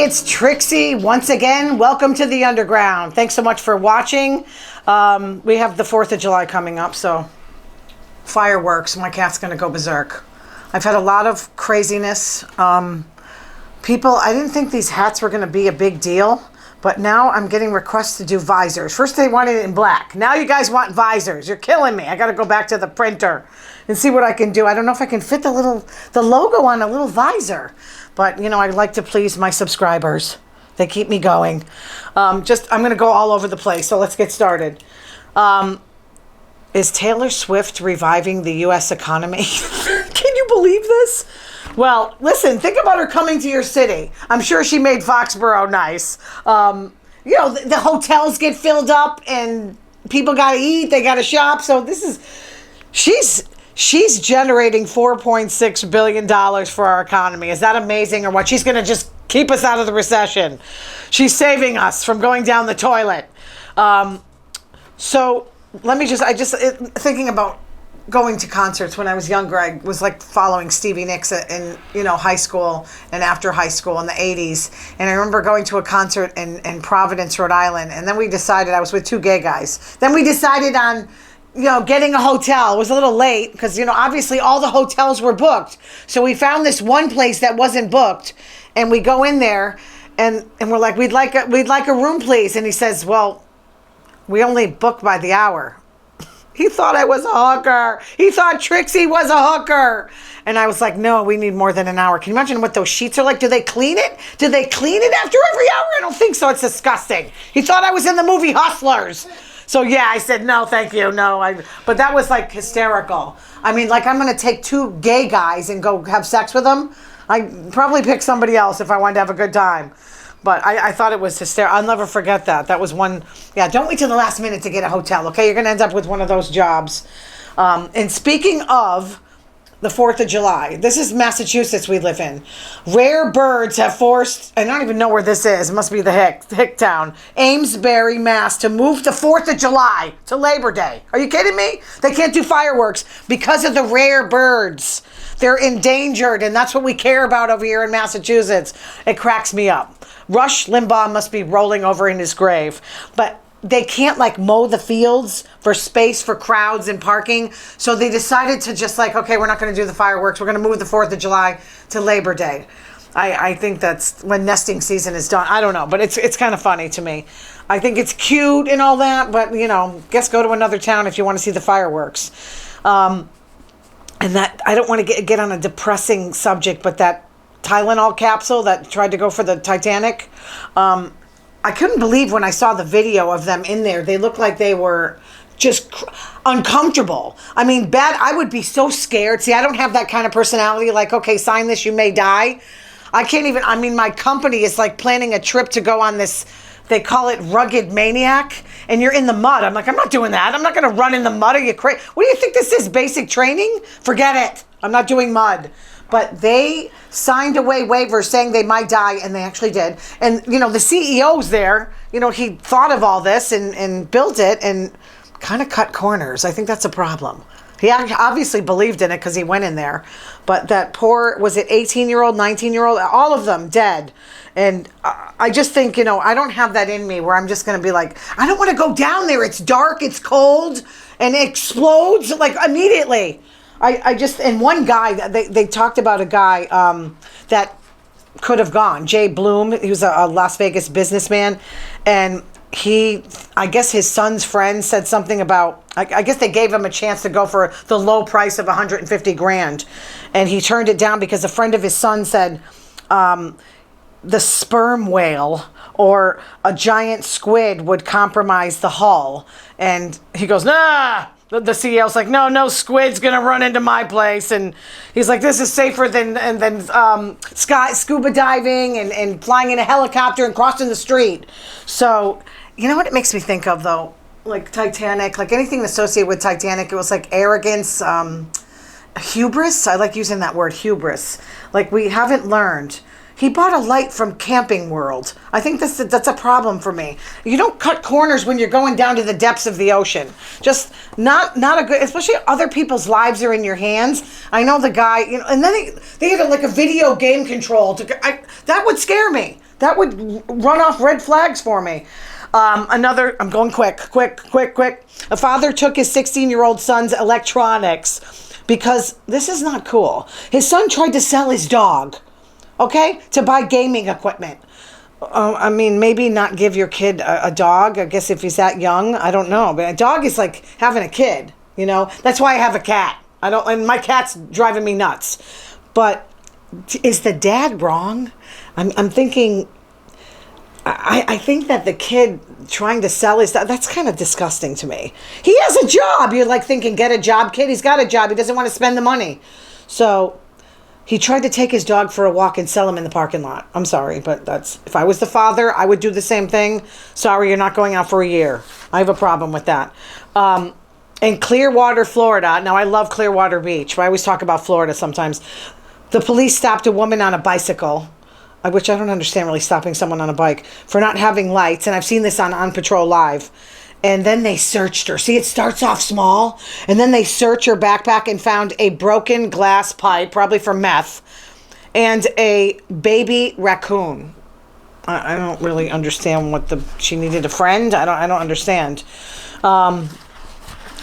it's Trixie once again. Welcome to the underground. Thanks so much for watching. We have the 4th of July coming up, so fireworks. My cat's going to go berserk. I've had a lot of craziness. People, I didn't think these hats were going to be a big deal, but now I'm getting requests to do visors. First they wanted it in black. Now you guys want visors. You're killing me. I got to go back to the printer and see what I can do. I don't know if I can fit the logo on a little visor, but you know, I like to please my subscribers. They keep me going. I'm going to go all over the place. So let's get started. Is Taylor Swift reviving the U.S. economy? Can you believe this? Well, listen, think about her coming to your city. I'm sure she made Foxborough nice. You know, the hotels get filled up and people got to eat, they got to shop. So she's generating $4.6 billion for our economy. Is that amazing or what? She's going to just keep us out of the recession. She's saving us from going down the toilet. So let me thinking about going to concerts. When I was younger, I was like following Stevie Nicks in, you know, high school and after high school in the 80s. And I remember going to a concert in Providence, Rhode Island. And then we decided, I was with two gay guys. Then we decided on, you know, getting a hotel. It was a little late because, you know, obviously all the hotels were booked. So we found this one place that wasn't booked. And we go in there and we're like, we'd like a room, please. And he says, well, we only book by the hour. He thought I was a hooker. He thought Trixie was a hooker. And I was like, no, we need more than an hour. Can you imagine what those sheets are like? Do they clean it? Do they clean it after every hour? I don't think so. It's disgusting. He thought I was in the movie Hustlers. So yeah, I said, no, thank you. No, but that was like hysterical. I mean, like I'm going to take two gay guys and go have sex with them. I'd probably pick somebody else if I wanted to have a good time. But I thought it was hysterical. I'll never forget that. That was one. Yeah, don't wait till the last minute to get a hotel, okay? You're going to end up with one of those jobs. And speaking of the 4th of July, this is Massachusetts we live in. Rare birds have forced, I don't even know where this is. It must be the hick town. Amesbury, Mass. to move the 4th of July to Labor Day. Are you kidding me? They can't do fireworks because of the rare birds. They're endangered, and that's what we care about over here in Massachusetts. It cracks me up. Rush Limbaugh must be rolling over in his grave. But they can't like mow the fields for space for crowds and parking. So they decided to just like, okay, we're not going to do the fireworks. We're going to move the 4th of July to Labor Day. I think that's when nesting season is done. I don't know, but it's kind of funny to me. I think it's cute and all that, but you know, guess go to another town if you want to see the fireworks. And that, I don't want to get on a depressing subject, but that Tylenol capsule that tried to go for the Titanic. I couldn't believe when I saw the video of them in there. They looked like they were just uncomfortable. I mean, I would be so scared. See, I don't have that kind of personality. Like, okay, sign this, you may die. I can't even, I mean, my company is like planning a trip to go on this, they call it Rugged Maniac, and you're in the mud. I'm like, I'm not doing that. I'm not going to run in the mud. Are you crazy? What do you think this is, basic training? Forget it. I'm not doing mud. But they signed away waivers saying they might die, and they actually did. And, you know, the CEO's there, you know, he thought of all this and built it and kind of cut corners. I think that's a problem. He obviously believed in it because he went in there. But that poor, was it 18-year-old, 19-year-old, all of them dead. And I just think, you know, I don't have that in me where I'm just going to be like, I don't want to go down there. It's dark, it's cold, and it explodes like immediately. I just, and one guy, they talked about a guy that could have gone, Jay Bloom. He was a Las Vegas businessman, and I guess his son's friend said something about, I guess they gave him a chance to go for the low price of $150,000, and he turned it down because a friend of his son said the sperm whale or a giant squid would compromise the hull, and he goes, nah. The CEO's like, no squid's gonna run into my place, and he's like, this is safer than scuba diving and flying in a helicopter and crossing the street. So, you know what it makes me think of though, like Titanic, like anything associated with Titanic, it was like arrogance, hubris. I like using that word, hubris. Like we haven't learned. He bought a light from Camping World. I think that's a problem for me. You don't cut corners when you're going down to the depths of the ocean. Just not a good, especially other people's lives are in your hands. I know the guy, you know, and then they had like a video game control. That would scare me. That would run off red flags for me. I'm going quick. A father took his 16-year-old son's electronics because this is not cool. His son tried to sell his dog, okay, to buy gaming equipment. I mean, maybe not give your kid a dog. I guess if he's that young, I don't know. But a dog is like having a kid, you know. That's why I have a cat. And my cat's driving me nuts. But is the dad wrong? I'm thinking. I think that the kid trying to sell his dog, that's kind of disgusting to me. He has a job. You're like thinking, get a job, kid. He's got a job. He doesn't want to spend the money. So he tried to take his dog for a walk and sell him in the parking lot. I'm sorry, but if I was the father, I would do the same thing. Sorry, you're not going out for a year. I have a problem with that. In Clearwater, Florida, now I love Clearwater Beach, but I always talk about Florida sometimes. The police stopped a woman on a bicycle, which I don't understand really stopping someone on a bike, for not having lights. And I've seen this on Patrol Live. And then they searched her. See, it starts off small. And then they search her backpack and found a broken glass pipe, probably for meth, and a baby raccoon. I don't really understand she needed a friend. I don't understand. I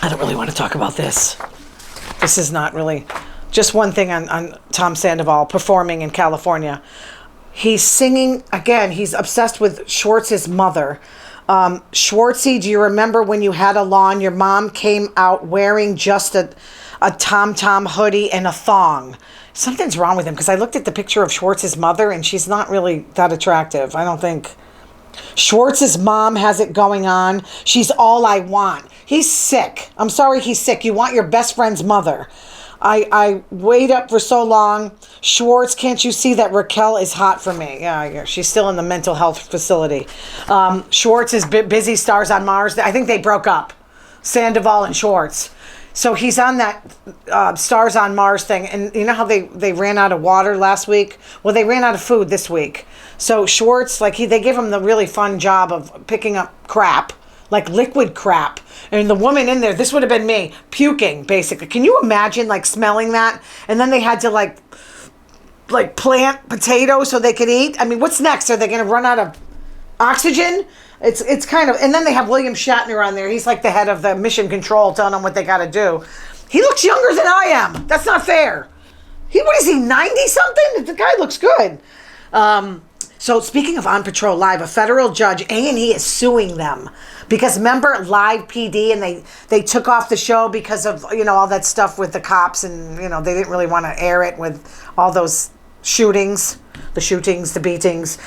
don't really want to talk about this. This is not really... Just one thing on Tom Sandoval performing in California. He's singing, again, he's obsessed with Schwartz's mother. Schwartzy, do you remember when you had a lawn, your mom came out wearing just a Tom hoodie and a thong? Something's wrong with him, because I looked at the picture of Schwartz's mother and she's not really that attractive, I don't think. Schwartz's mom has it going on. She's all I want. He's sick. I'm sorry he's sick. You want your best friend's mother. I wait up for so long. Schwartz, can't you see that Raquel is hot for me? Yeah, she's still in the mental health facility. Schwartz is busy Stars on Mars. I think they broke up, Sandoval and Schwartz. So he's on that Stars on Mars thing. And you know how they ran out of water last week? Well, they ran out of food this week. So Schwartz, they gave him the really fun job of picking up crap, like liquid crap. And the woman in there, this would have been me, puking, basically. Can you imagine, smelling that? And then they had to, plant potatoes so they could eat? I mean, what's next? Are they going to run out of oxygen? It's kind of... And then they have William Shatner on there. He's the head of the mission control, telling them what they got to do. He looks younger than I am. That's not fair. What is he, 90-something? The guy looks good. So speaking of On Patrol Live, a federal judge, A&E, is suing them. Because remember Live PD, and they took off the show because of, all that stuff with the cops, and, they didn't really want to air it with all those shootings, the beatings.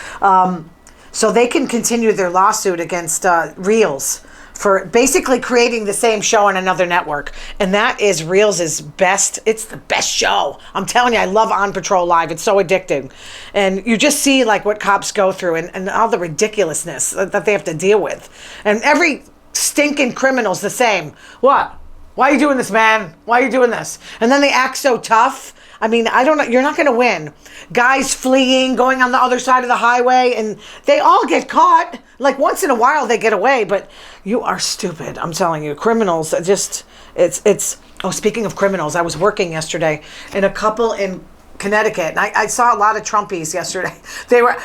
So they can continue their lawsuit against Reels for basically creating the same show on another network. And that is Reels' best. It's the best show. I'm telling you, I love On Patrol Live. It's so addicting. And you just see what cops go through and all the ridiculousness that they have to deal with. And every stinking criminal's the same. What? Why are you doing this, man? Why are you doing this? And then they act so tough. I mean, I don't know. You're not going to win. Guys fleeing, going on the other side of the highway, and they all get caught. Once in a while they get away, but you are stupid. I'm telling you, criminals it's. Oh, speaking of criminals, I was working yesterday and a couple in Connecticut, and I saw a lot of Trumpies yesterday.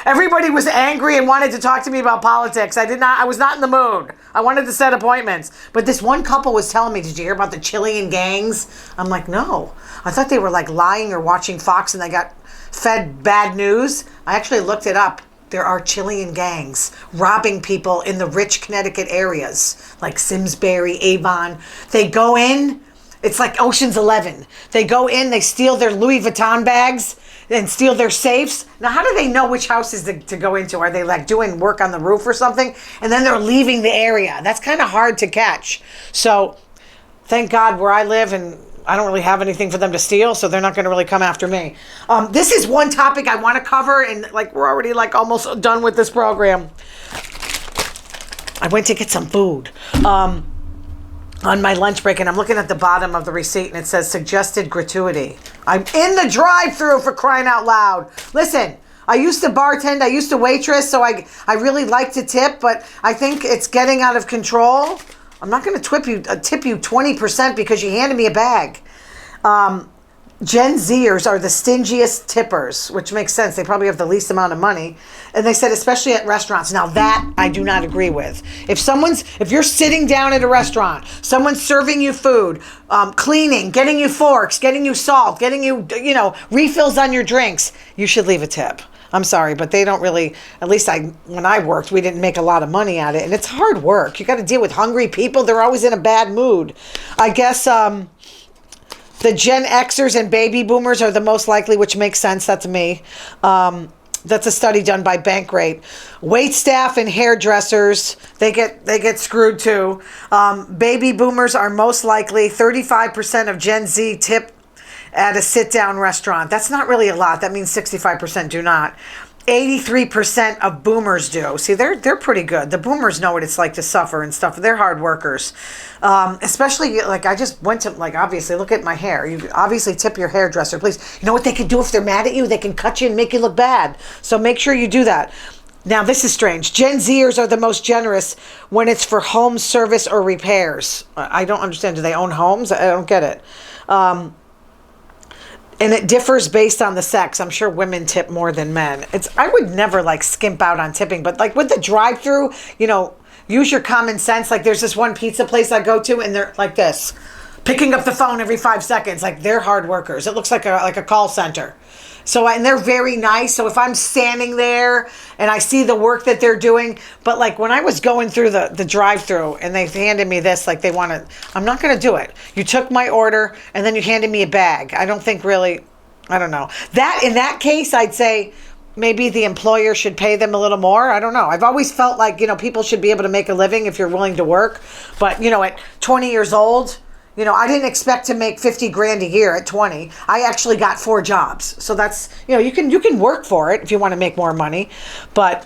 Everybody was angry and wanted to talk to me about politics. I was not in the mood. I wanted to set appointments. But this one couple was telling me, did you hear about the Chilean gangs? I'm like, no. I thought they were lying or watching Fox and they got fed bad news. I actually looked it up. There are Chilean gangs robbing people in the rich Connecticut areas, like Simsbury, Avon. They go in. It's like Ocean's 11. They go in, they steal their Louis Vuitton bags and steal their safes. Now, how do they know which houses to go into? Are they doing work on the roof or something? And then they're leaving the area. That's kind of hard to catch. So thank God where I live, and I don't really have anything for them to steal, so they're not going to really come after me. This is one topic I want to cover, and we're already almost done with this program. I went to get some food. On my lunch break, and I'm looking at the bottom of the receipt, and it says suggested gratuity. I'm in the drive-thru, for crying out loud. Listen, I used to bartend, I used to waitress, so I really like to tip, but I think it's getting out of control. I'm not going to tip you 20% because you handed me a bag. Gen Zers are the stingiest tippers, which makes sense. They probably have the least amount of money. And they said, especially at restaurants. Now that I do not agree with. If you're sitting down at a restaurant, someone's serving you food, cleaning, getting you forks, getting you salt, getting you, refills on your drinks, you should leave a tip. I'm sorry, but they don't really, at least when I worked, we didn't make a lot of money at it. And it's hard work. You got to deal with hungry people. They're always in a bad mood. I guess, the Gen Xers and baby boomers are the most likely, which makes sense. That's me. That's a study done by Bankrate. Wait staff and hairdressers, they get screwed too. Baby boomers are most likely. 35% of Gen Z tip at a sit-down restaurant. That's not really a lot. That means 65% do not. 83% of boomers do. See, they're pretty good. The boomers know what it's like to suffer and stuff. They're hard workers. Especially, like, I just went to, like, obviously, look at my hair. You obviously tip your hairdresser, please. You know what they can do if they're mad at you? They can cut you and make you look bad. So make sure you do that. Now, this is strange. Gen Zers are the most generous when it's for home service or repairs. I don't understand. Do they own homes? I don't get it. And it differs based on the sex. I'm sure women tip more than men. I would never like skimp out on tipping, but like with the drive-through, use your common sense. Like there's this one pizza place I go to and they're like this, picking up the phone every 5 seconds. Like they're hard workers. It looks like a call center. So, and they're very nice. So if I'm standing there and I see the work that they're doing, but like when I was going through the drive-through and they handed me this, like I'm not going to do it. You took my order and then you handed me a bag. I don't think really, I don't know. In that case, I'd say maybe the employer should pay them a little more. I don't know. I've always felt like, people should be able to make a living if you're willing to work. But, at 20 years old, I didn't expect to make 50 grand a year at 20. I actually got 4 jobs. So that's, you can work for it if you want to make more money. But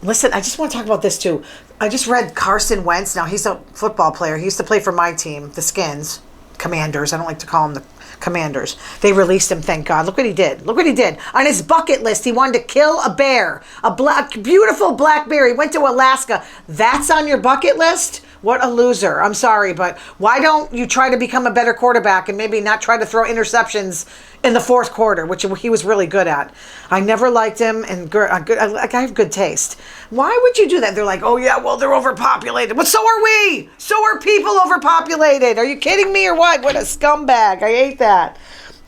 listen, I just want to talk about this too. I just read Carson Wentz. Now he's a football player. He used to play for my team, the Skins, Commanders. I don't like to call them the Commanders. They released him, thank God. Look what he did. On his bucket list, he wanted to kill a bear. Beautiful black bear. He went to Alaska. That's on your bucket list? What a loser. I'm sorry, but why don't you try to become a better quarterback and maybe not try to throw interceptions in the fourth quarter, which he was really good at. I never liked him, and I have good taste. Why would you do that? They're like, oh yeah, well, they're overpopulated. Well, so are we. So are people overpopulated. Are you kidding me or what? What a scumbag. I hate that.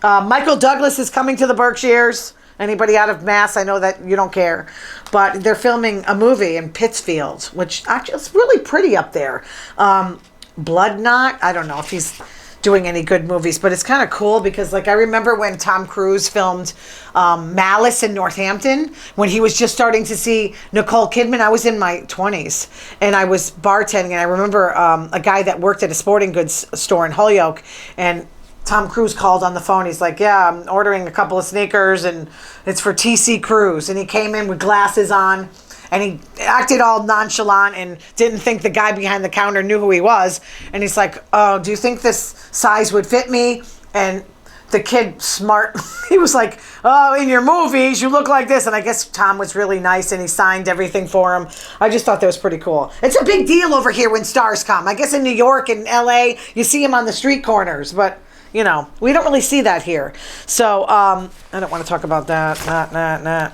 Michael Douglas is coming to the Berkshires. Anybody out of Mass, I know that you don't care. But they're filming a movie in Pittsfield, which actually is really pretty up there. Blood Knot, I don't know if he's doing any good movies, but it's kind of cool because like I remember when Tom Cruise filmed Malice in Northampton, when he was just starting to see Nicole Kidman. I was in my 20s and I was bartending, and I remember a guy that worked at a sporting goods store in Holyoke, and Tom Cruise called on the phone. He's like, yeah, I'm ordering a couple of sneakers and it's for TC Cruise. And he came in with glasses on and he acted all nonchalant and didn't think the guy behind the counter knew who he was. And he's like, oh, do you think this size would fit me? And the kid, smart, he was like, oh, in your movies, you look like this. And I guess Tom was really nice and he signed everything for him. I just thought that was pretty cool. It's a big deal over here when stars come. I guess in New York and LA, you see them on the street corners, but we don't really see that here. So I don't want to talk about that.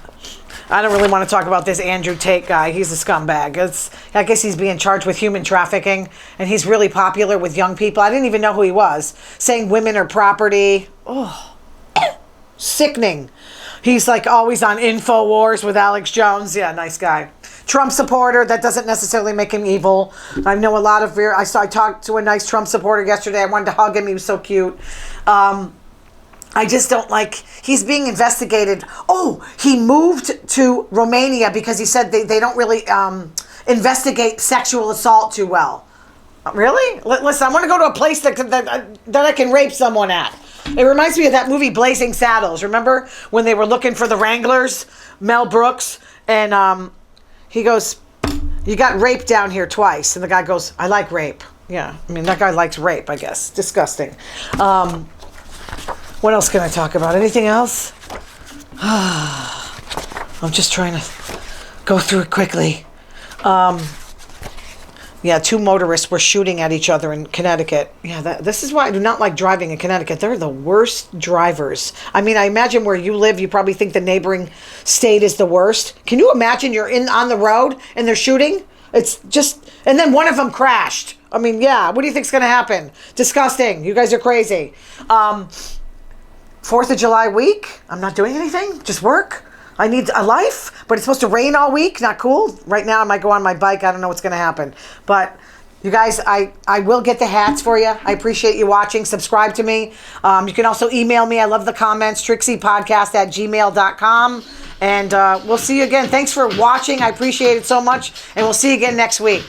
I don't really want to talk about this Andrew Tate guy. He's a scumbag. I guess he's being charged with human trafficking, and he's really popular with young people. I didn't even know who he was. Saying women are property. Oh, sickening. He's like always on InfoWars with Alex Jones. Yeah, nice guy. Trump supporter. That doesn't necessarily make him evil. I know a lot of I talked to a nice Trump supporter yesterday. I wanted to hug him. He was so cute. I just don't like, he's being investigated. Oh, he moved to Romania because he said they don't really investigate sexual assault too well. Really? Listen, I want to go to a place that I can rape someone at. It reminds me of that movie Blazing Saddles. Remember when they were looking for the Wranglers, Mel Brooks, and he goes, you got raped down here twice. And the guy goes, I like rape. Yeah, I mean, that guy likes rape, I guess. Disgusting. What else can I talk about? Anything else? I'm just trying to go through it quickly. Yeah, two motorists were shooting at each other in Connecticut. Yeah, this is why I do not like driving in Connecticut. They're the worst drivers. I mean, I imagine where you live, you probably think the neighboring state is the worst. Can you imagine you're on the road and they're shooting? It's just, and then one of them crashed. I mean, yeah, what do you think's going to happen? Disgusting. You guys are crazy. 4th of July week, I'm not doing anything, just work. I need a life, but it's supposed to rain all week. Not cool. Right now, I might go on my bike. I don't know what's going to happen. But you guys, I will get the hats for you. I appreciate you watching. Subscribe to me. You can also email me. I love the comments. TRIXXI'Podcast@gmail.com. And we'll see you again. Thanks for watching. I appreciate it so much. And we'll see you again next week.